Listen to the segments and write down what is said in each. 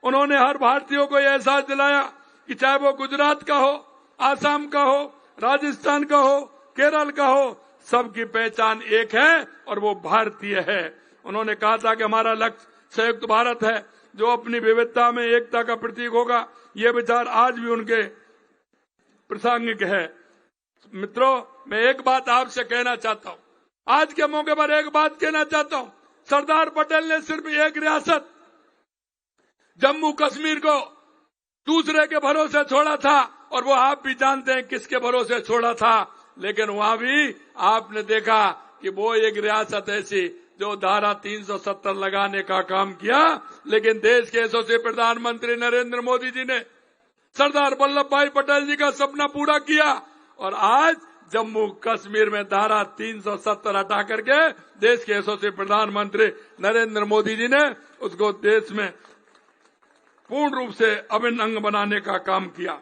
उन्होंने हर भारतीयों को यह एहसास दिलाया कि चाहे वो गुजरात का हो, आसाम का हो, राजस्थान का हो, केरल का हो, सबकी पहचान एक है और वो भारतीय है। उन्होंने कहा था कि हमारा लक्ष्य संयुक्त भारत है जो अपनी विविधता में एकता का प्रतीक होगा। ये विचार आज भी उनके प्रासंगिक है। मित्रों, मैं एक बात आपसे कहना चाहता हूं, आज के मौके पर एक बात कहना चाहता हूं। सरदार पटेल ने सिर्फ एक रियासत जम्मू कश्मीर को दूसरे के भरोसे छोड़ा था और वो आप भी जानते हैं किसके भरोसे छोड़ा था। लेकिन वहां भी आपने देखा कि वो एक रियासत ऐसी जो धारा 370 लगाने का काम किया, लेकिन देश के यशस्वी प्रधानमंत्री नरेंद्र मोदी जी ने सरदार वल्लभ भाई पटेल जी का सपना पूरा किया और आज जम्मू कश्मीर में धारा 370 हटा करके देश के यशस्वी प्रधानमंत्री नरेंद्र मोदी जी ने उसको देश में पूर्ण रूप से अभिन्न अंग बनाने का काम किया।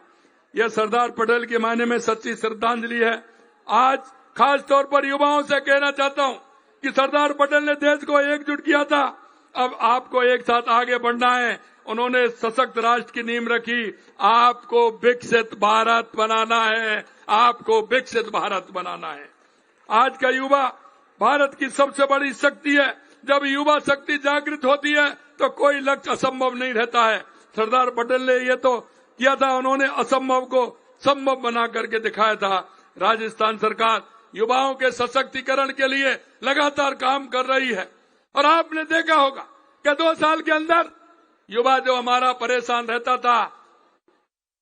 यह सरदार पटेल के मायने में सच्ची श्रद्धांजलि है। आज खास तौर पर युवाओं से कहना चाहता हूं कि सरदार पटेल ने देश को एकजुट किया था, अब आपको एक साथ आगे बढ़ना है। उन्होंने सशक्त राष्ट्र की नींव रखी। आपको विकसित भारत बनाना है, आपको विकसित भारत बनाना है। आज का युवा भारत की सबसे बड़ी शक्ति है। जब युवा शक्ति जागृत होती है तो कोई लक्ष्य असंभव नहीं रहता है। सरदार पटेल ने ये तो किया था, उन्होंने असंभव को संभव बना करके दिखाया था। राजस्थान सरकार युवाओं के सशक्तिकरण के लिए लगातार काम कर रही है और आपने देखा होगा कि 2 साल के अंदर युवा जो हमारा परेशान रहता था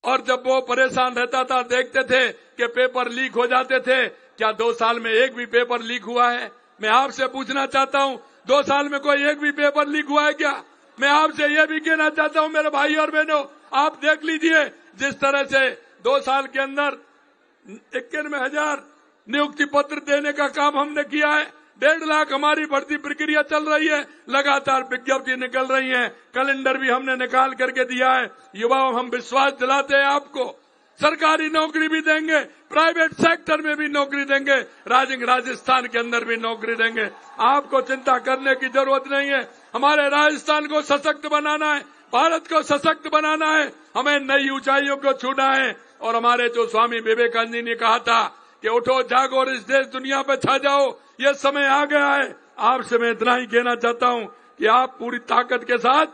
और जब वो परेशान रहता था देखते थे कि पेपर लीक हो जाते थे। क्या 2 साल में एक भी पेपर लीक हुआ है? मैं आपसे पूछना चाहता हूं, 2 साल में कोई एक भी पेपर लीक हुआ है क्या? मैं आपसे यह भी कहना चाहता हूं मेरे भाई और बहनों, आप देख लीजिए जिस तरह से 2 साल के अंदर 91,000 नियुक्ति पत्र देने का काम हमने किया है। 1.5 लाख हमारी भर्ती प्रक्रिया चल रही है, लगातार विज्ञप्ति निकल रही है, कैलेंडर भी हमने निकाल करके दिया है। युवाओं, हम विश्वास दिलाते हैं आपको, सरकारी नौकरी भी देंगे, प्राइवेट सेक्टर में भी नौकरी देंगे, राजस्थान के अंदर भी नौकरी देंगे। आपको चिंता करने की जरूरत नहीं है। हमारे राजस्थान को सशक्त बनाना है, भारत को सशक्त बनाना है, हमें नई ऊंचाइयों को छूना है। और हमारे जो स्वामी विवेकानंद जी ने कहा था कि उठो जागो और इस देश दुनिया पे छा जाओ, ये समय आ गया है। आपसे मैं इतना ही कहना चाहता हूं कि आप पूरी ताकत के साथ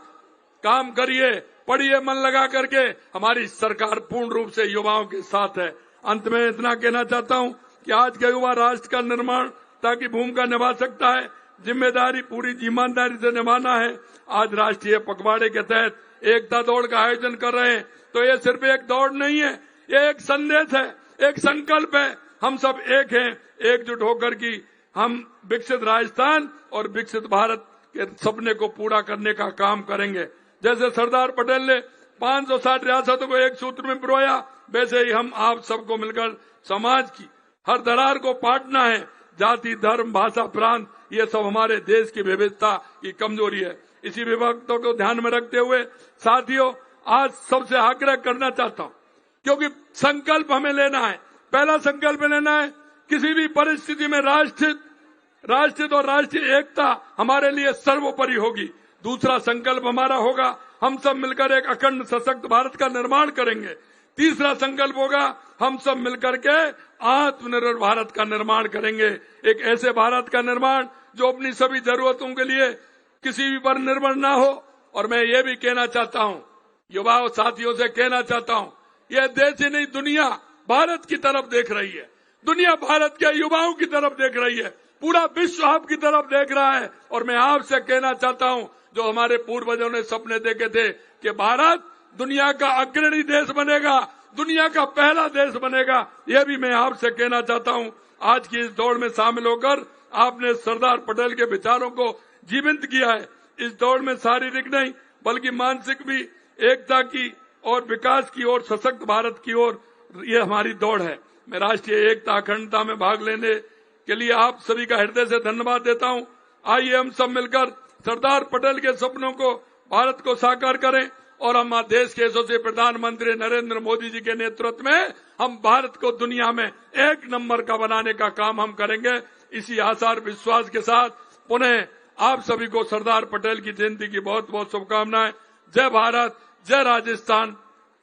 काम करिए, पढ़िए मन लगा करके। हमारी सरकार पूर्ण रूप से युवाओं के साथ है। अंत में इतना कहना चाहता हूं कि आज का युवा राष्ट्र का निर्माण ताकि भूमिका निभा सकता है, जिम्मेदारी पूरी ईमानदारी से निभाना है। आज राष्ट्रीय पखवाड़े के तहत एकता दौड़ का आयोजन कर रहे हैं, तो ये सिर्फ एक दौड़ नहीं है, ये एक संदेश है, एक संकल्प है। हम सब एक हैं, एकजुट होकर की हम विकसित राजस्थान और विकसित भारत के सपने को पूरा करने का काम करेंगे। जैसे सरदार पटेल ने 560 रियासतों को एक सूत्र में पिरोया, वैसे ही हम आप सबको मिलकर समाज की हर दरार को पाटना है। जाति, धर्म, भाषा, प्रांत, ये सब हमारे देश की विविधता की कमजोरी है। इसी विविधता को ध्यान में रखते हुए साथियों, आज सबसे आग्रह करना चाहता हूं, क्योंकि संकल्प हमें लेना है। पहला संकल्प लेना है, किसी भी परिस्थिति में राष्ट्रीय और राष्ट्रीय एकता हमारे लिए सर्वोपरि होगी। दूसरा संकल्प हमारा होगा, हम सब मिलकर एक अखंड सशक्त भारत का निर्माण करेंगे। तीसरा संकल्प होगा, हम सब मिलकर के आत्मनिर्भर भारत का निर्माण करेंगे। एक ऐसे भारत का निर्माण जो अपनी सभी जरूरतों के लिए किसी भी पर निर्भर ना हो। और मैं ये भी कहना चाहता हूं, युवाओं साथियों से कहना चाहता हूं, यह देश ही नहीं दुनिया भारत की तरफ देख रही है। दुनिया भारत के युवाओं की तरफ देख रही है, पूरा विश्व आपकी तरफ देख रहा है। और मैं आपसे कहना चाहता हूं, जो हमारे पूर्वजों ने सपने देखे थे कि भारत दुनिया का अग्रणी देश बनेगा, दुनिया का पहला देश बनेगा, यह भी मैं आपसे कहना चाहता हूं। आज की इस दौड़ में शामिल होकर आपने सरदार पटेल के विचारों को जीवंत किया है। इस दौड़ में शारीरिक नहीं बल्कि मानसिक भी एकता की और विकास की और सशक्त भारत की ओर ये हमारी दौड़ है। मैं राष्ट्रीय एकता अखंडता में भाग लेने के लिए आप सभी का हृदय से धन्यवाद देता हूं। आइए हम सब मिलकर सरदार पटेल के सपनों को, भारत को साकार करें और हम देश के यशस्वी प्रधानमंत्री नरेंद्र मोदी जी के नेतृत्व में हम भारत को दुनिया में 1 नंबर का बनाने का काम हम करेंगे। इसी आशा और विश्वास के साथ पुनः आप सभी को सरदार पटेल की जयंती की बहुत बहुत शुभकामनाएं। जय भारत, जय राजस्थान,